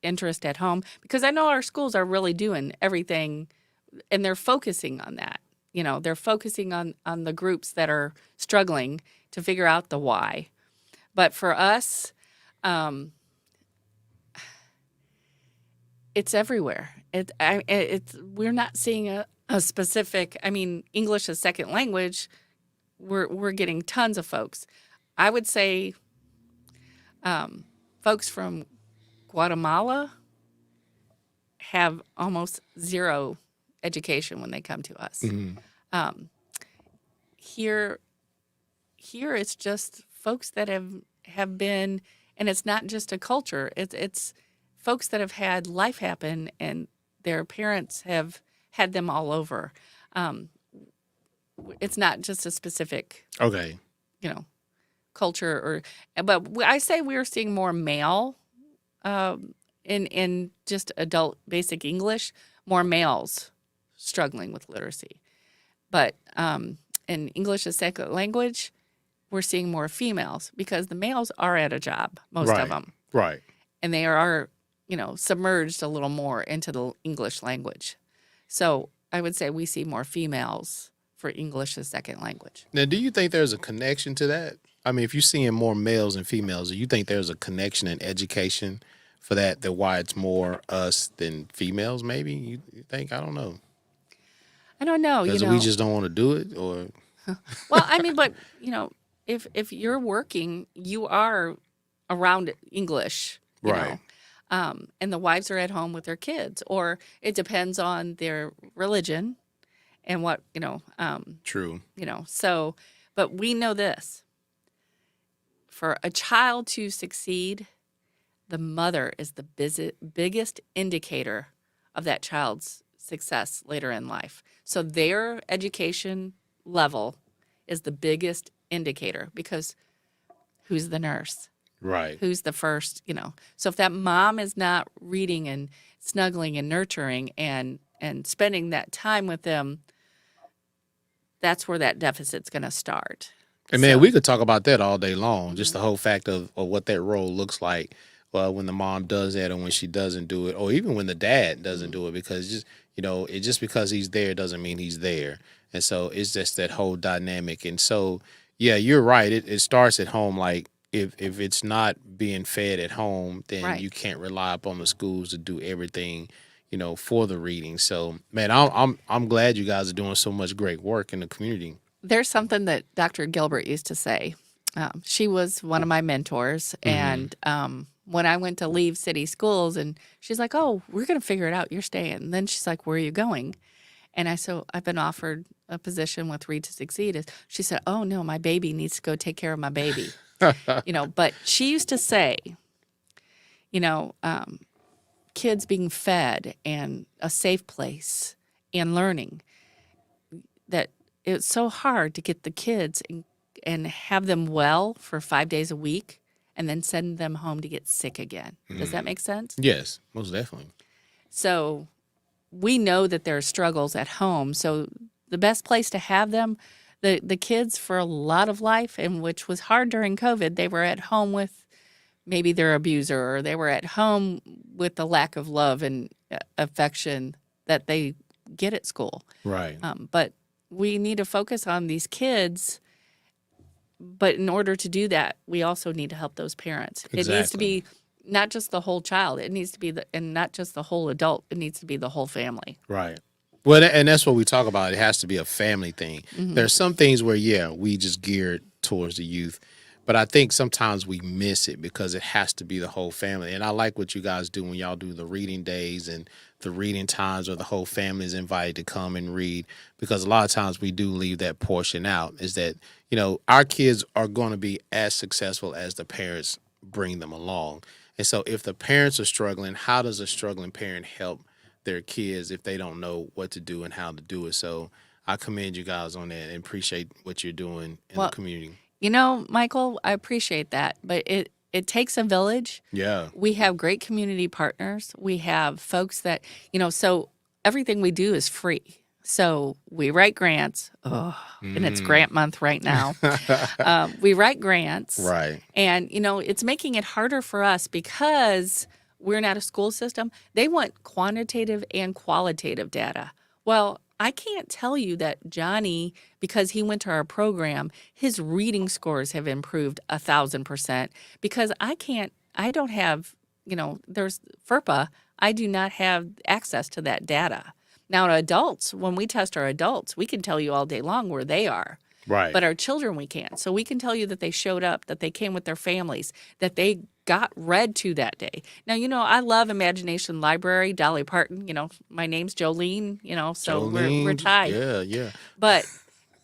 interest at home? Because I know our schools are really doing everything, and they're focusing on that. They're focusing on the groups that are struggling to figure out the why. But for us, it's everywhere. We're not seeing a specific. I mean, English as second language. We're getting tons of folks. I would say, folks from Guatemala have almost zero education when they come to us. Mhm. Here it's just folks that have been, and it's not just a culture. It's folks that have had life happen, and their parents have had them all over. It's not just a specific, Okay. culture, but I say we're seeing more male, in just adult basic English, more males struggling with literacy. But in English as second language, we're seeing more females because the males are at a job, most of them, Right. and they are, submerged a little more into the English language. So I would say we see more females for English as second language. Now, do you think there's a connection to that? I mean, if you're seeing more males and females, do you think there's a connection in education for that why it's more us than females, maybe? You think? I don't know. I don't know, Because we just don't want to do it, or? Well, I mean, but if you're working, you are around English, Right. and the wives are at home with their kids, or it depends on their religion and what True. So, but we know this: for a child to succeed, the mother is the biggest indicator of that child's success later in life. So their education level is the biggest indicator because who's the nurse? Right. Who's the first, So if that mom is not reading and snuggling and nurturing and spending that time with them, that's where that deficit's going to start. And man, we could talk about that all day long. Just the whole fact of what that role looks like when the mom does that or when she doesn't do it, or even when the dad doesn't do it, because just because he's there doesn't mean he's there. And so it's just that whole dynamic. And so, yeah, you're right. It starts at home. Like if it's not being fed at home, then Right. you can't rely upon the schools to do everything, for the reading. So, man, I'm glad you guys are doing so much great work in the community. There's something that Dr. Gilbert used to say. She was one of my mentors. And when I went to leave city schools, and she's like, oh, we're going to figure it out. You're staying. And then she's like, where are you going? And I said, I've been offered a position with Read to Succeed. She said, oh, no, my baby needs to go take care of my baby. But she used to say, kids being fed and a safe place and learning, that it's so hard to get the kids and have them well for 5 days a week and then send them home to get sick again. Does that make sense? Yes, most definitely. So we know that there are struggles at home. So the best place to have them, the kids for a lot of life, and which was hard during COVID, they were at home with maybe their abuser, or they were at home with the lack of love and affection that they get at school. Right. But we need to focus on these kids. But in order to do that, we also need to help those parents. Exactly. It needs to be not just the whole child. It needs to be and not just the whole adult. It needs to be the whole family. Right. Well, and that's what we talk about. It has to be a family thing. There's some things where, we just geared towards the youth. But I think sometimes we miss it because it has to be the whole family. And I like what you guys do when y'all do the reading days and the reading times where the whole family is invited to come and read, because a lot of times we do leave that portion out, is that, our kids are going to be as successful as the parents bring them along. And so if the parents are struggling, how does a struggling parent help their kids if they don't know what to do and how to do it? So I commend you guys on that and appreciate what you're doing in the community. Michael, I appreciate that, but it takes a village. Yeah. We have great community partners. We have folks that, so everything we do is free. So we write grants. And it's grant month right now. We write grants. Right. And, it's making it harder for us because we're not a school system. They want quantitative and qualitative data. Well, I can't tell you that Johnny, because he went to our program, his reading scores have improved 1,000%, because I don't have, there's FERPA. I do not have access to that data. Now, adults, when we test our adults, we can tell you all day long where they are. Right. But our children, we can't. So we can tell you that they showed up, that they came with their families, that they got read to that day. Now, I love Imagination Library, Dolly Parton. My name's Jolene, so we're tied. Yeah. But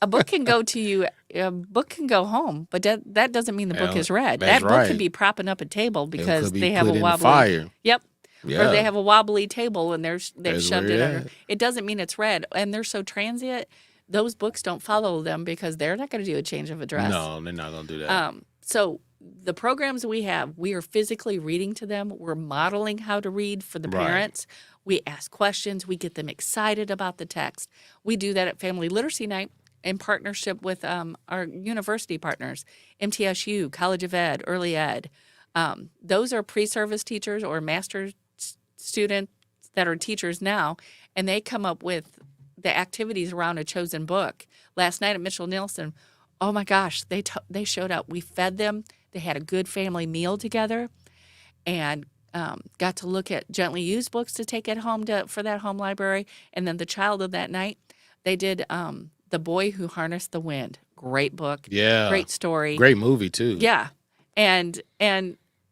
a book can go to you, a book can go home, but that doesn't mean the book is read. That book can be propping up a table because they have a wobbly fire. Yep. Yeah. Or they have a wobbly table and they've shoved it under. at. It doesn't mean it's read. And they're so transient, those books don't follow them because they're not going to do a change of address. No, they're not going to do that. So the programs we have, we are physically reading to them. We're modeling how to read for the parents. We ask questions. We get them excited about the text. We do that at Family Literacy Night in partnership with our university partners, MTSU, College of Ed, Early Ed. Those are pre-service teachers or master's students that are teachers now, and they come up with the activities around a chosen book. Last night at Mitchell Nielsen, oh my gosh, they showed up. We fed them. They had a good family meal together, and got to look at gently used books to take at home for that home library. And then the child of that night, they did The Boy Who Harnessed the Wind. Great book. Yeah. Great story. Great movie, too. Yeah. And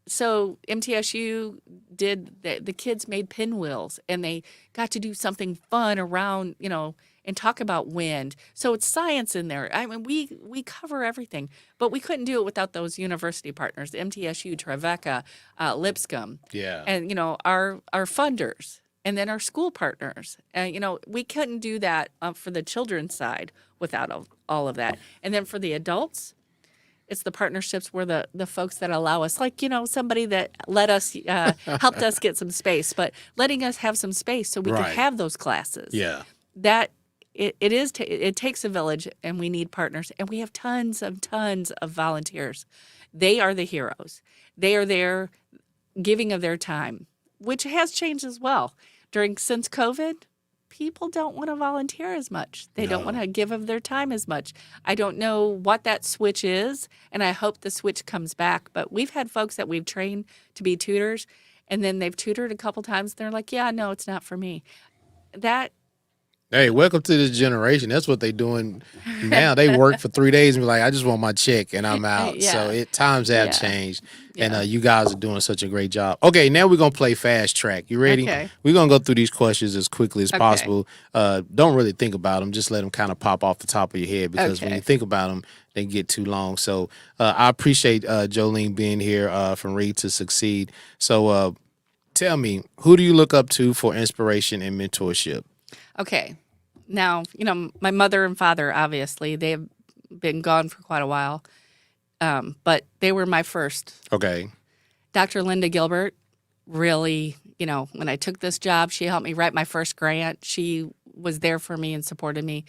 so MTSU did, the kids made pinwheels, and they got to do something fun around, and talk about wind. So it's science in there. I mean, we cover everything, but we couldn't do it without those university partners, MTSU, Tribeca, Lipscomb. Yeah. And, our funders. and then our school partners. We couldn't do that for the children's side without all of that. And then for the adults, it's the partnerships where the folks that allow us, like, somebody that let us, helped us get some space, but letting us have some space so we could Right. have those classes. Yeah. That it takes a village, and we need partners, and we have tons of volunteers. They are the heroes. They are there giving of their time, which has changed as well. Since COVID, people don't want to volunteer as much. They don't want to give of their time as much. I don't know what that switch is, and I hope the switch comes back. But we've had folks that we've trained to be tutors, and then they've tutored a couple times. And they're like, yeah, no, it's not for me. Hey, welcome to this generation. That's what they doing now. They work for 3 days and be like, I just want my check and I'm out. Yeah. So times have Yeah. changed. Yeah. And you guys are doing such a great job. Okay, now we're going to play fast track. You ready? Okay. We're going to go through these questions as quickly as Okay. possible. Don't really think about them. Just let them kind of pop off the top of your head, because when Okay. you think about them, they get too long. So I appreciate Jolene being here from Read to Succeed. So tell me, who do you look up to for inspiration and mentorship? Okay. Now, my mother and father, obviously, they have been gone for quite a while, but they were my first. Okay. Dr. Linda Gilbert, really, when I took this job, she helped me write my first grant. She was there for me and supported me.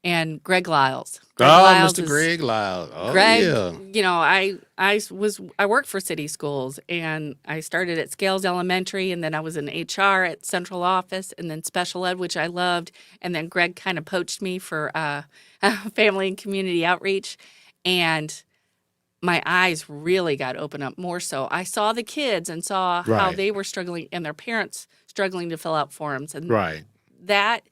And Greg Lyles. Mr. Greg Lyles. Oh, Greg, yeah. I worked for city schools, and I started at Scales Elementary, and then I was in HR at central office, and then special ed, which I loved. And then Greg kind of poached me for family and community outreach, and my eyes really got opened up more so. I saw the kids and saw how Right. they were struggling, and their parents struggling to fill out forms, and Right. that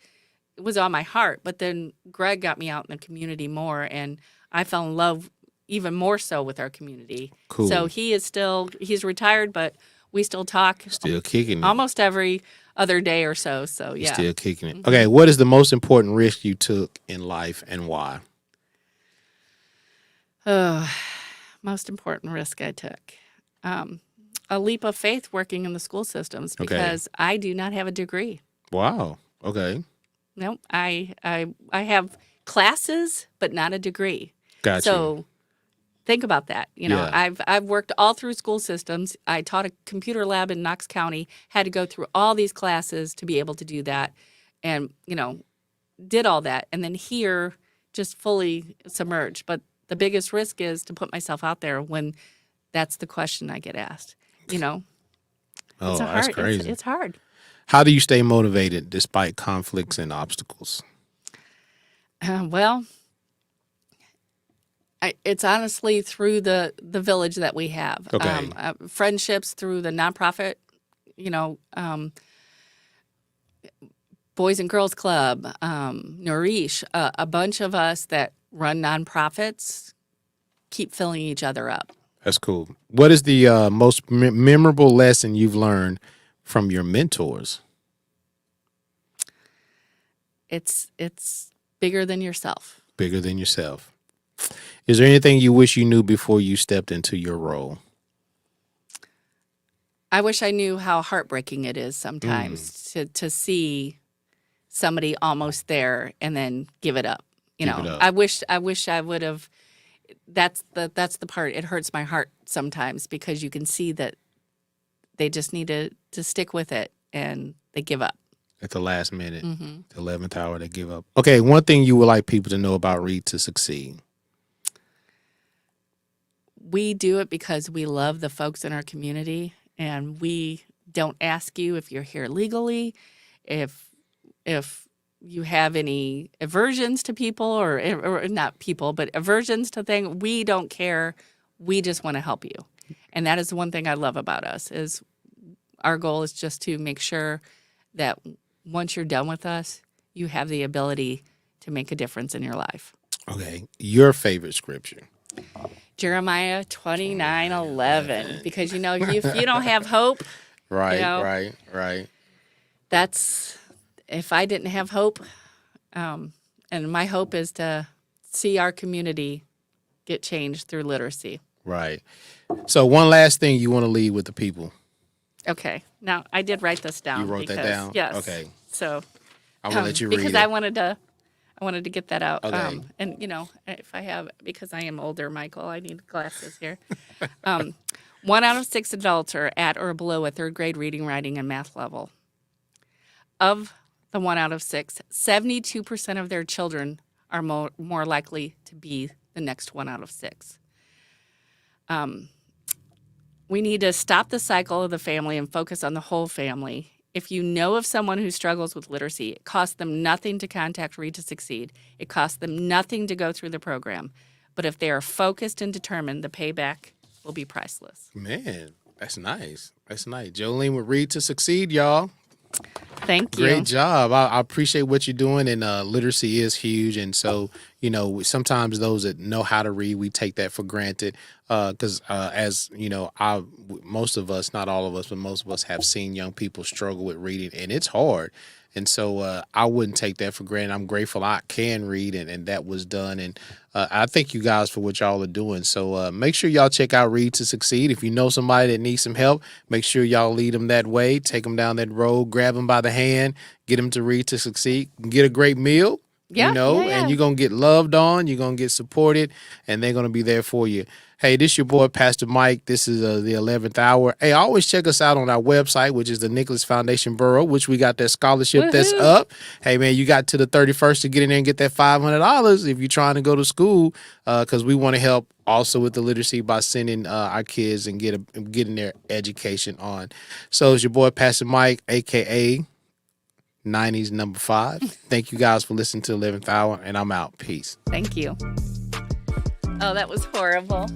was on my heart. But then Greg got me out in the community more, and I fell in love even more so with our community. Cool. So he's retired, but we still talk Still kicking it. almost every other day or so. So yeah. Still kicking it. Okay, what is the most important risk you took in life and why? Most important risk I took. A leap of faith working in the school systems, Okay. because I do not have a degree. Wow. Okay. No, I have classes, but not a degree. Gotcha. So think about that. Yeah. I've worked all through school systems. I taught a computer lab in Knox County, had to go through all these classes to be able to do that, and did all that, and then here just fully submerged. But the biggest risk is to put myself out there when that's the question I get asked. Oh, It's that's crazy. It's hard. How do you stay motivated despite conflicts and obstacles? Well, it's honestly through the village that we have. Okay. Friendships through the nonprofit, Boys and Girls Club, Nourish, a bunch of us that run nonprofits keep filling each other up. That's cool. What is the most memorable lesson you've learned from your mentors? It's bigger than yourself. Bigger than yourself. Is there anything you wish you knew before you stepped into your role? I wish I knew how heartbreaking it is sometimes to see somebody almost there and then give it up. Give it up. I wish I would have. That's the part. It hurts my heart sometimes, because you can see that they just need to stick with it, and they give up. At the last minute, Mm-hmm. the 11th hour, they give up. Okay, one thing you would like people to know about Read to Succeed. We do it because we love the folks in our community, and we don't ask you if you're here legally, if you have any aversions to people, or not people, but aversions to things. We don't care. We just want to help you. And that is the one thing I love about us, is our goal is just to make sure that once you're done with us, you have the ability to make a difference in your life. Okay, your favorite scripture. Jeremiah 29:11, because if you don't have hope, Right, You know? right. that's if I didn't have hope, and my hope is to see our community get changed through literacy. Right. So one last thing you want to leave with the people. Okay. Now I did write this down. You wrote that because, down? Yes. Okay. So I'm gonna let you read because it. I wanted to get that out. Okay. And if I have, because I am older, Michael, I need glasses here. 1 out of 6 adults are at or below a third grade reading, writing, and math level. Of the 1 out of 6, 72% of their children are more likely to be the next 1 out of 6. We need to stop the cycle of the family and focus on the whole family. If you know of someone who struggles with literacy, it costs them nothing to contact Read to Succeed. It costs them nothing to go through the program. But if they are focused and determined, the payback will be priceless. Man, that's nice. That's nice. Jolene with Read to Succeed, y'all. Thank you. Great job. I appreciate what you're doing, and literacy is huge. And so, sometimes those that know how to read, we take that for granted. Because as you know, most of us, not all of us, but most of us have seen young people struggle with reading, and it's hard. And so I wouldn't take that for granted. I'm grateful I can read, and that was done. And I thank you guys for what y'all are doing. So make sure y'all check out Read to Succeed. If you know somebody that needs some help, make sure y'all lead them that way. Take them down that road, grab them by the hand, get them to Read to Succeed, get a great meal. Yeah, And you're going to get loved on, you're going to get supported, and they're going to be there for you. Hey, this your boy, Pastor Mike. This is the 11th hour. Hey, always check us out on our website, which is the Nicholas Foundation Borough, which we got that scholarship that's up. Hey, man, you got to the 31st to get in there and get that $500 if you're trying to go to school, because we want to help also with the literacy by sending our kids and getting their education on. So it's your boy, Pastor Mike, a.k.a. 90s number 5. Thank you guys for listening to 11th hour, and I'm out. Peace. Thank you. Oh, that was horrible.